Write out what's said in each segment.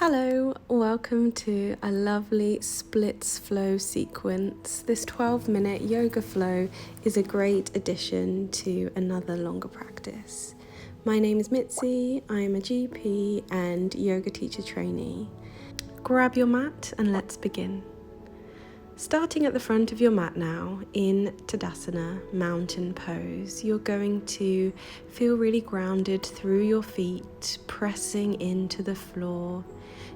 Hello, welcome to a lovely splits flow sequence. This 12-minute yoga flow is a great addition to another longer practice. My name is Mitzi, I am a GP and yoga teacher trainee. Grab your mat and let's begin. Starting at the front of your mat now, in Tadasana, mountain pose, you're going to feel really grounded through your feet, pressing into the floor,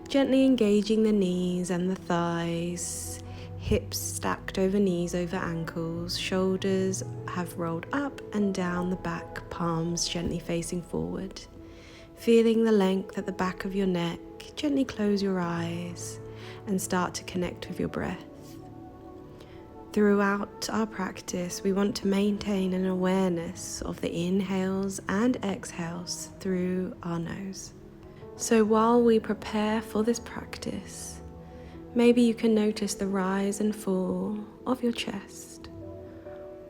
gently engaging the knees and the thighs, hips stacked over knees over ankles, shoulders have rolled up and down the back, palms gently facing forward. Feeling the length at the back of your neck, gently close your eyes and start to connect with your breath. Throughout our practice, we want to maintain an awareness of the inhales and exhales through our nose. So while we prepare for this practice, maybe you can notice the rise and fall of your chest,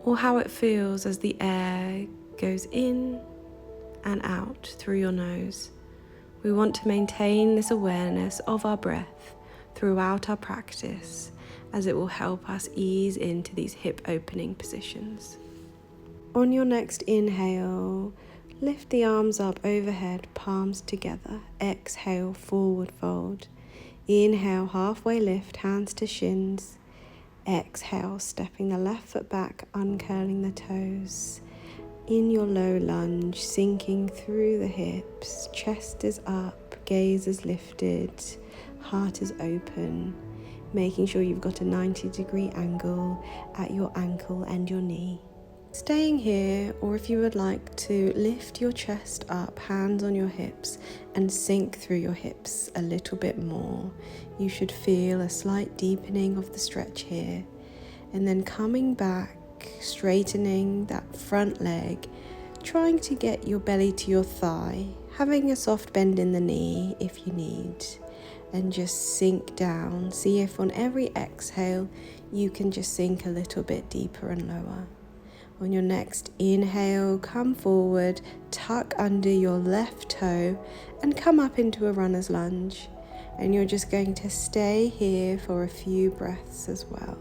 or how it feels as the air goes in and out through your nose. We want to maintain this awareness of our breath throughout our practice, as it will help us ease into these hip opening positions. On your next inhale, lift the arms up overhead, palms together. Exhale, forward fold. Inhale, halfway lift, hands to shins. Exhale, stepping the left foot back, uncurling the toes. In your low lunge, sinking through the hips, chest is up, gaze is lifted, heart is open, making sure you've got a 90-degree angle at your ankle and your knee. Staying here, or if you would like to lift your chest up, hands on your hips, and sink through your hips a little bit more, you should feel a slight deepening of the stretch here. And then coming back, straightening that front leg, trying to get your belly to your thigh, having a soft bend in the knee if you need, and just sink down. See if on every exhale you can just sink a little bit deeper and lower. On your next inhale, come forward, tuck under your left toe and come up into a runner's lunge. And you're just going to stay here for a few breaths as well.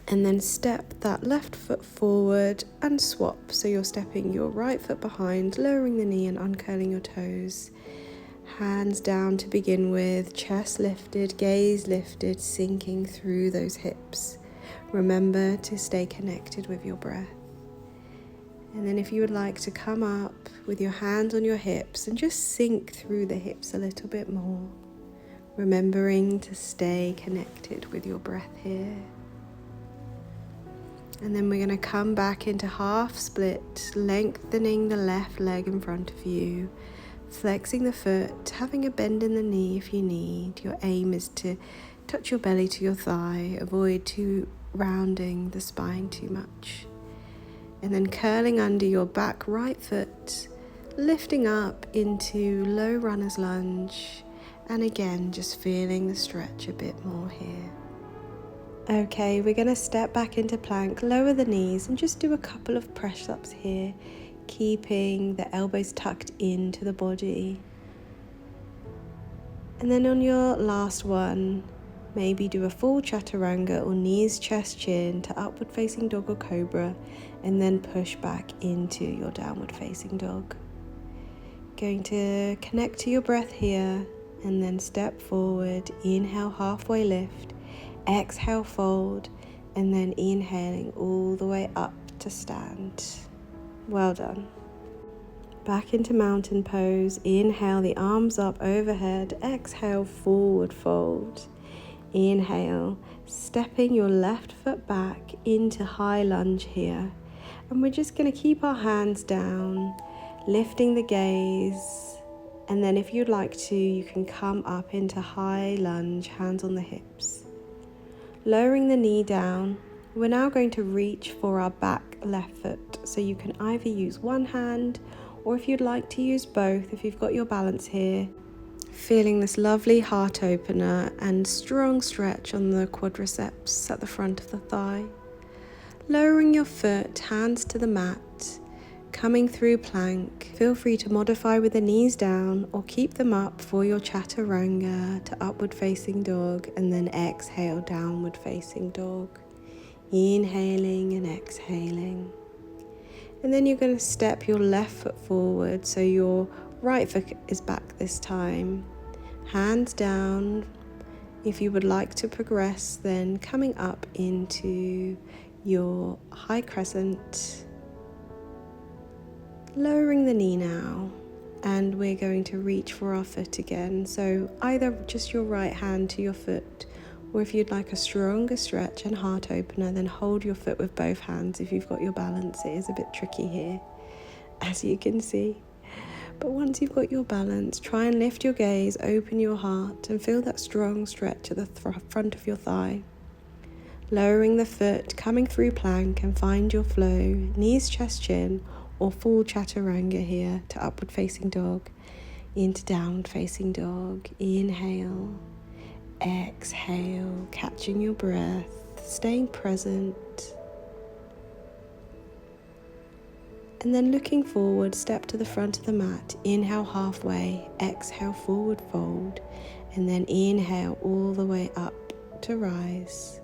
And then step that left foot forward and swap. So you're stepping your right foot behind, lowering the knee and uncurling your toes. Hands down to begin with, chest lifted, gaze lifted, sinking through those hips. Remember to stay connected with your breath. And then if you would like to come up with your hands on your hips and just sink through the hips a little bit more, remembering to stay connected with your breath here. And then we're going to come back into half split, lengthening the left leg in front of you, flexing the foot, having a bend in the knee if you need. Your aim is to touch your belly to your thigh, avoid too rounding the spine too much. And then curling under your back right foot, lifting up into low runner's lunge, and again just feeling the stretch a bit more here. Okay, we're going to step back into plank, lower the knees and just do a couple of press-ups here, keeping the elbows tucked into the body. And then on your last one, maybe do a full chaturanga or knees, chest, chin to upward facing dog or cobra, and then push back into your downward facing dog. Going to connect to your breath here and then step forward, inhale, halfway lift. Exhale, fold, and then inhaling all the way up to stand. Well done. Back into mountain pose. Inhale, the arms up overhead. Exhale, forward fold. Inhale, stepping your left foot back into high lunge here. And we're just going to keep our hands down, lifting the gaze. And then if you'd like to, you can come up into high lunge, hands on the hips. Lowering the knee down, we're now going to reach for our back left foot. So you can either use one hand, or if you'd like to use both, if you've got your balance here. Feeling this lovely heart opener and strong stretch on the quadriceps at the front of the thigh. Lowering your foot, hands to the mat, Coming through plank, feel free to modify with the knees down or keep them up for your chaturanga to upward facing dog, and then exhale, downward facing dog. Inhaling and exhaling. And then you're going to step your left foot forward, so your right foot is back this time. Hands down. If you would like to progress, then coming up into your high crescent. Lowering the knee now, and we're going to reach for our foot again. So either just your right hand to your foot, or if you'd like a stronger stretch and heart opener, then hold your foot with both hands if you've got your balance. It is a bit tricky here, as you can see. But once you've got your balance, try and lift your gaze, open your heart, and feel that strong stretch at the front of your thigh. Lowering the foot, coming through plank, and find your flow, knees, chest, chin, or full chaturanga here to upward facing dog, into downward facing dog. Inhale, exhale, catching your breath, staying present. And then looking forward, step to the front of the mat. Inhale halfway, exhale forward fold, and then inhale all the way up to rise.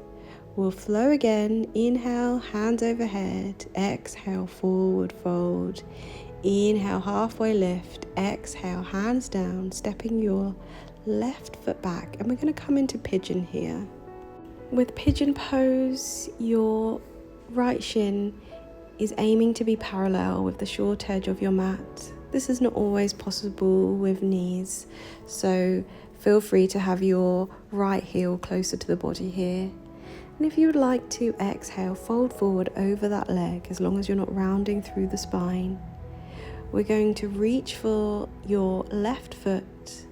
We'll flow again. Inhale, hands overhead. Exhale, forward fold. Inhale, halfway lift. Exhale, hands down, stepping your left foot back. And we're going to come into pigeon here. With pigeon pose, your right shin is aiming to be parallel with the short edge of your mat. This is not always possible with knees, so feel free to have your right heel closer to the body here. And if you would like to exhale, fold forward over that leg, as long as you're not rounding through the spine. We're going to reach for your left foot.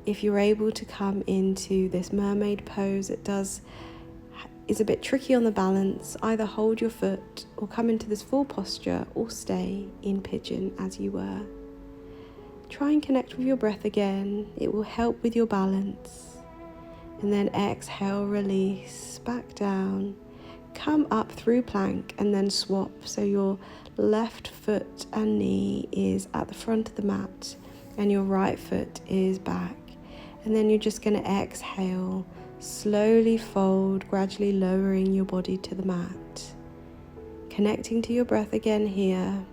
If you're able to come into this mermaid pose, is a bit tricky on the balance. Either hold your foot or come into this full posture, or stay in pigeon as you were. Try and connect with your breath again. It will help with your balance. And then exhale, release, back down, come up through plank, and then swap. So your left foot and knee is at the front of the mat and your right foot is back. And then you're just going to exhale, slowly fold, gradually lowering your body to the mat. Connecting to your breath again here.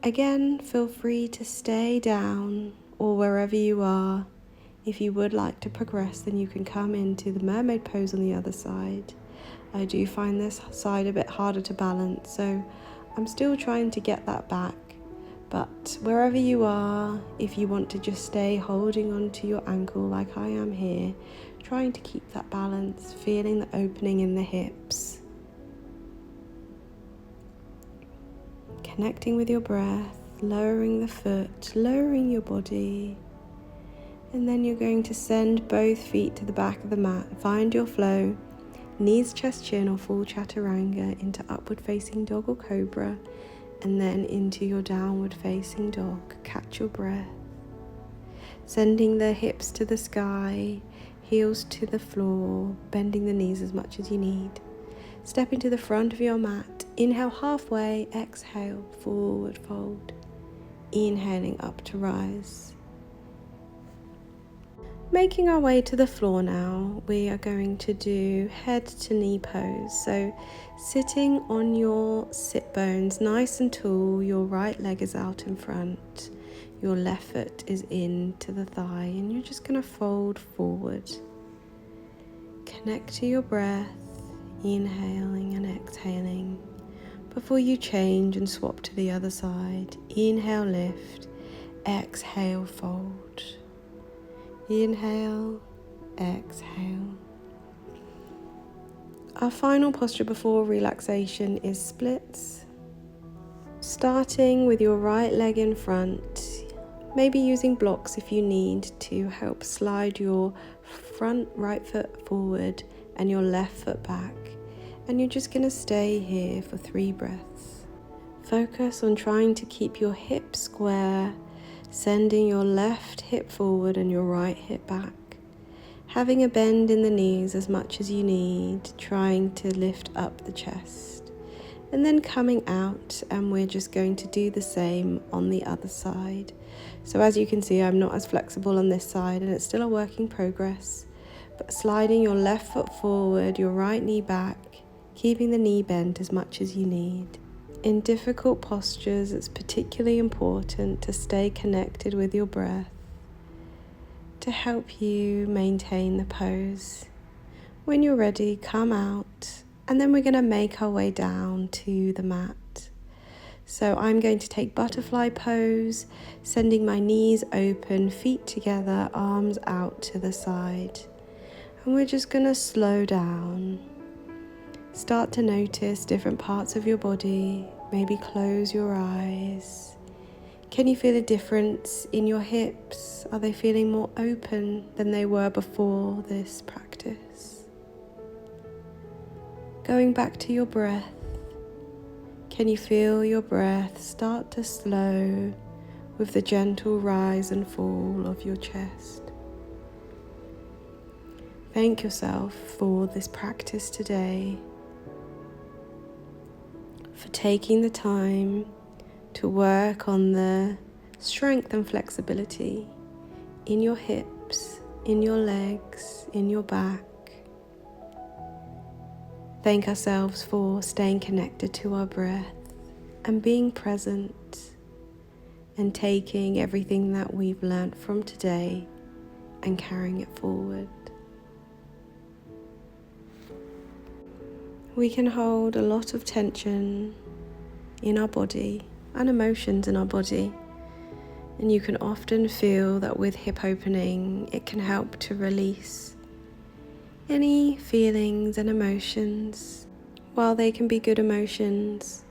Again, feel free to stay down or wherever you are. If you would like to progress, then you can come into the mermaid pose on the other side. I do find this side a bit harder to balance, so I'm still trying to get that back. But wherever you are, if you want to just stay holding onto your ankle like I am here, trying to keep that balance, feeling the opening in the hips. Connecting with your breath, lowering the foot, lowering your body. And then you're going to send both feet to the back of the mat. Find your flow, knees, chest, chin, or full chaturanga into upward facing dog or cobra, and then into your downward facing dog. Catch your breath. Sending the hips to the sky, heels to the floor, bending the knees as much as you need. Stepping to the front of your mat. Inhale halfway, exhale, forward fold. Inhaling up to rise. Making our way to the floor now, we are going to do head to knee pose. So sitting on your sit bones nice and tall, your right leg is out in front, your left foot is into the thigh, and you're just going to fold forward. Connect to your breath, inhaling and exhaling. Before you change and swap to the other side, inhale, lift, exhale, fold. Inhale, exhale. Our final posture before relaxation is splits. Starting with your right leg in front, maybe using blocks if you need to help slide your front right foot forward and your left foot back. And you're just going to stay here for 3 breaths. Focus on trying to keep your hips square, sending your left hip forward and your right hip back. Having a bend in the knees as much as you need, trying to lift up the chest. and then coming out, and we're just going to do the same on the other side. So as you can see, I'm not as flexible on this side and it's still a work in progress, but sliding your left foot forward, your right knee back, keeping the knee bent as much as you need. In difficult postures, it's particularly important to stay connected with your breath to help you maintain the pose. When you're ready, come out, and then we're going to make our way down to the mat. So I'm going to take butterfly pose, sending my knees open, feet together, arms out to the side. And we're just going to slow down. Start to notice different parts of your body. Maybe close your eyes. Can you feel a difference in your hips? Are they feeling more open than they were before this practice? Going back to your breath, can you feel your breath start to slow with the gentle rise and fall of your chest? Thank yourself for this practice today, for taking the time to work on the strength and flexibility in your hips, in your legs, in your back. Thank ourselves for staying connected to our breath and being present and taking everything that we've learned from today and carrying it forward. We can hold a lot of tension in our body and emotions in our body, and you can often feel that with hip opening it can help to release any feelings and emotions. While they can be good emotions,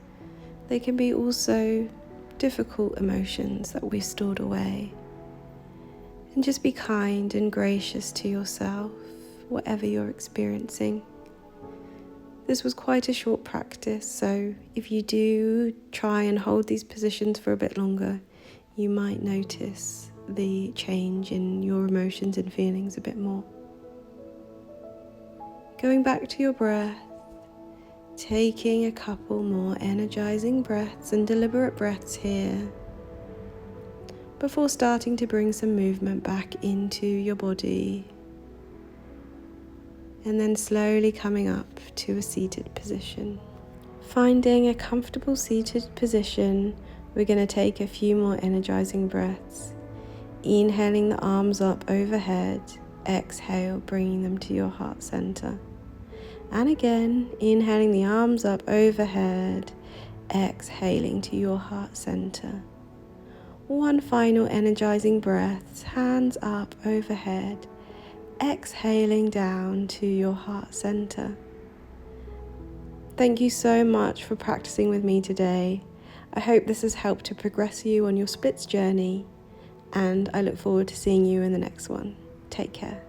they can be also difficult emotions that we've stored away. And just be kind and gracious to yourself, whatever you're experiencing. This was quite a short practice, so if you do try and hold these positions for a bit longer, you might notice the change in your emotions and feelings a bit more. Going back to your breath, taking a couple more energizing breaths and deliberate breaths here before starting to bring some movement back into your body. And then slowly coming up to a seated position. Finding a comfortable seated position, we're going to take a few more energizing breaths. Inhaling the arms up overhead, exhale, bringing them to your heart center. And again, inhaling the arms up overhead, exhaling to your heart center. One final energizing breath, hands up overhead, exhaling down to your heart center. Thank you so much for practicing with me today. I hope this has helped to progress you on your splits journey, and I look forward to seeing you in the next one. Take care.